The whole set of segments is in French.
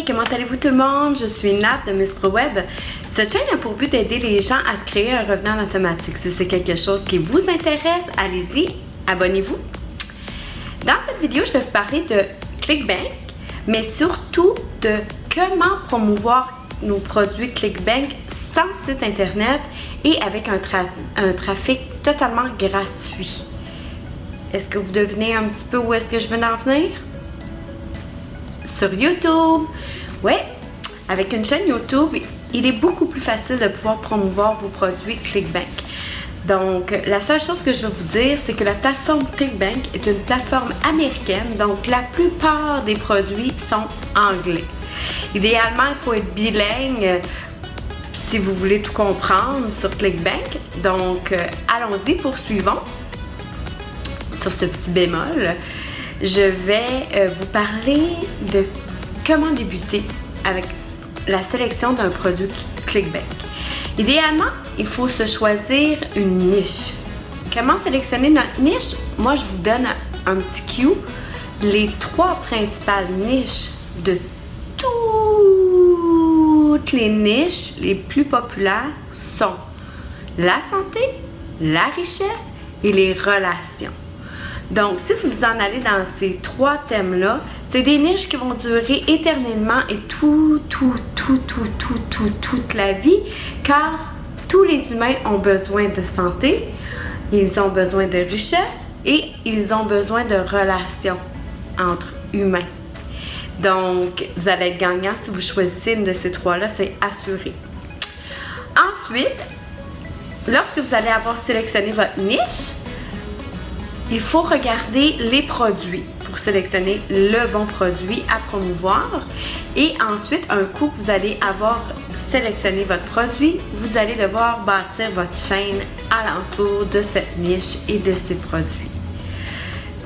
Hey, comment allez-vous tout le monde? Je suis Nat de Miss Pro Web. Cette chaîne a pour but d'aider les gens à se créer un revenu en automatique. Si c'est quelque chose qui vous intéresse, allez-y, abonnez-vous. Dans cette vidéo, je vais vous parler de ClickBank, mais surtout de comment promouvoir nos produits ClickBank sans site internet et avec un trafic totalement gratuit. Est-ce que vous devinez un petit peu où est-ce que je veux en venir? Sur YouTube. Oui, avec une chaîne YouTube, il est beaucoup plus facile de pouvoir promouvoir vos produits ClickBank. Donc, la seule chose que je vais vous dire, c'est que la plateforme ClickBank est une plateforme américaine, donc la plupart des produits sont anglais. Idéalement, il faut être bilingue si vous voulez tout comprendre sur ClickBank. Donc, allons-y, poursuivons. Sur ce petit bémol, je vais vous parler de comment débuter avec la sélection d'un produit ClickBank. Idéalement, il faut se choisir une niche. Comment sélectionner notre niche? Moi, je vous donne un petit cue. Les 3 principales niches de toutes les niches les plus populaires sont la santé, la richesse et les relations. Donc, si vous en allez dans ces 3 thèmes-là, c'est des niches qui vont durer éternellement et toute la vie, car tous les humains ont besoin de santé, ils ont besoin de richesse et ils ont besoin de relations entre humains. Donc, vous allez être gagnant si vous choisissez une de ces 3-là, c'est assuré. Ensuite, lorsque vous allez avoir sélectionné votre niche, il faut regarder les produits pour sélectionner le bon produit à promouvoir. Et ensuite, un coup que vous allez avoir sélectionné votre produit, vous allez devoir bâtir votre chaîne alentour de cette niche et de ces produits.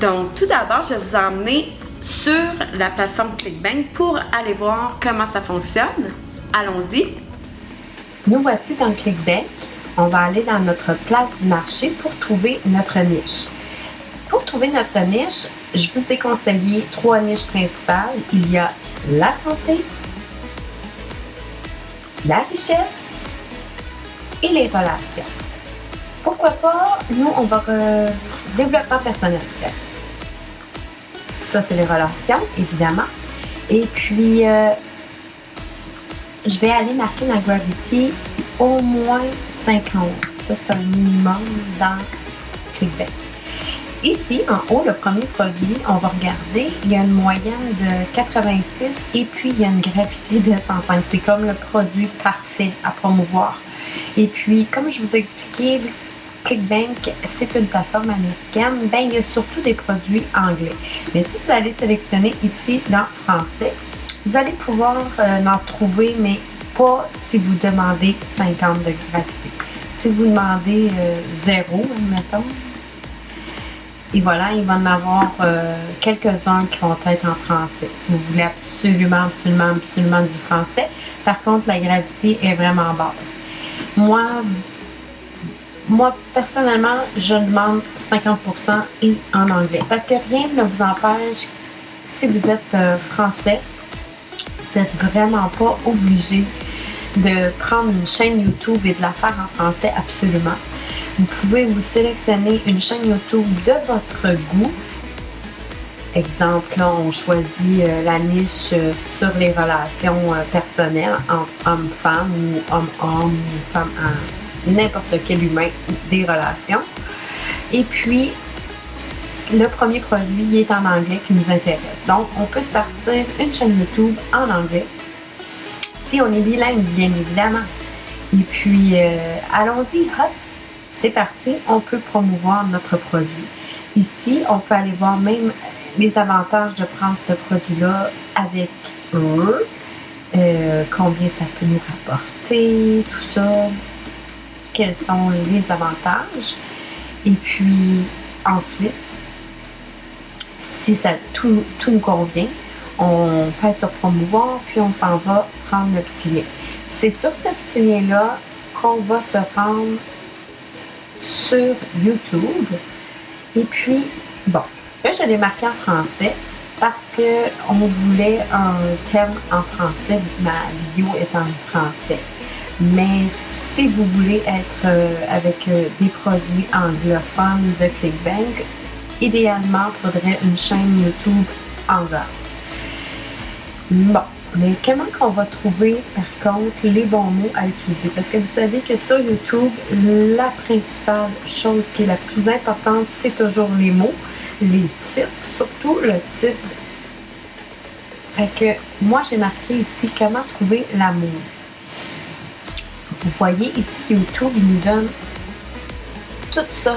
Donc, tout d'abord, je vais vous emmener sur la plateforme ClickBank pour aller voir comment ça fonctionne. Allons-y. Nous voici dans ClickBank. On va aller dans notre place du marché pour trouver notre niche. Pour trouver notre niche, je vous ai conseillé 3 niches principales. Il y a la santé, la richesse et les relations. Pourquoi pas, nous, on va développement personnel. Ça, c'est les relations, évidemment. Et puis, je vais aller marquer la gravité au moins 50. Ça, c'est un minimum dans ClickBank. Ici, en haut, le premier produit, on va regarder, il y a une moyenne de 86 et puis il y a une gravité de 105. C'est comme le produit parfait à promouvoir. Et puis, comme je vous ai expliqué, ClickBank, c'est une plateforme américaine, bien, il y a surtout des produits anglais. Mais si vous allez sélectionner ici dans français, vous allez pouvoir en trouver, mais pas si vous demandez 50 de gravité. Si vous demandez 0, mettons, et voilà, il va en avoir quelques-uns qui vont être en français. Si vous voulez absolument du français. Par contre, la gravité est vraiment basse. Moi personnellement, je demande 50% et en anglais. Parce que rien ne vous empêche, si vous êtes français, vous n'êtes vraiment pas obligé de prendre une chaîne YouTube et de la faire en français, absolument. Vous pouvez vous sélectionner une chaîne YouTube de votre goût. Exemple, là, on choisit la niche sur les relations personnelles entre homme-femme ou homme-homme ou femme-homme, n'importe quel humain des relations. Et puis, le premier produit est en anglais qui nous intéresse. Donc, on peut se partir une chaîne YouTube en anglais. Si on est bilingue, bien évidemment. Et puis, allons-y, hop! C'est parti, on peut promouvoir notre produit. Ici, on peut aller voir même les avantages de prendre ce produit-là avec eux, combien ça peut nous rapporter, tout ça, quels sont les avantages. Et puis, ensuite, si ça tout nous convient, on passe sur promouvoir, puis on s'en va prendre le petit lien. C'est sur ce petit lien-là qu'on va se rendre sur YouTube. Et puis, bon, là, je l'ai marqué en français parce qu'on voulait un thème en français, vu que ma vidéo est en français. Mais si vous voulez être avec des produits anglophones de ClickBank, idéalement, il faudrait une chaîne YouTube anglaise. Bon, mais comment qu'on va trouver, par contre, les bons mots à utiliser? Parce que vous savez que sur YouTube, la principale chose qui est la plus importante, c'est toujours les mots, les titres, surtout le titre. Fait que moi, j'ai marqué ici comment trouver l'amour. Vous voyez ici, YouTube, il nous donne tout ça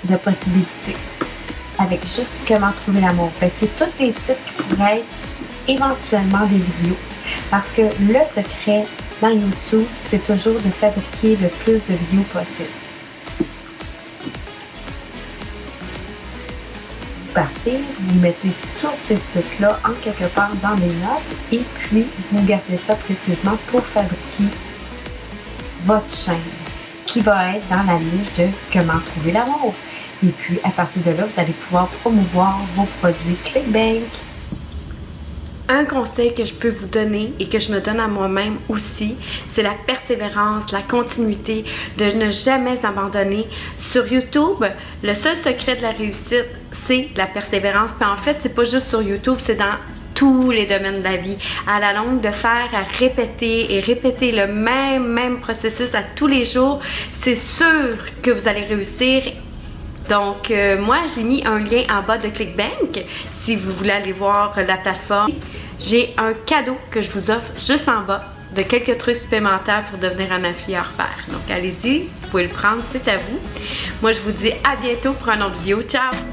de possibilités avec juste comment trouver l'amour. Ben, c'est tous des titres qui pourraient être éventuellement des vidéos. Parce que le secret dans YouTube, c'est toujours de fabriquer le plus de vidéos possible. Vous partez, vous mettez tous ces titres-là en quelque part dans des notes et puis vous gardez ça précisément pour fabriquer votre chaîne qui va être dans la niche de comment trouver l'amour. Et puis à partir de là, vous allez pouvoir promouvoir vos produits ClickBank. Un conseil que je peux vous donner et que je me donne à moi-même aussi, c'est la persévérance, la continuité, de ne jamais abandonner. Sur YouTube, le seul secret de la réussite, c'est la persévérance. Puis en fait, c'est pas juste sur YouTube, c'est dans tous les domaines de la vie. À la longue, de faire à répéter et répéter le même processus à tous les jours, c'est sûr que vous allez réussir. Donc, moi, j'ai mis un lien en bas de ClickBank. Si vous voulez aller voir la plateforme, j'ai un cadeau que je vous offre juste en bas de quelques trucs supplémentaires pour devenir un affilieur pair. Donc, allez-y, vous pouvez le prendre, c'est à vous. Moi, je vous dis à bientôt pour une autre vidéo. Ciao!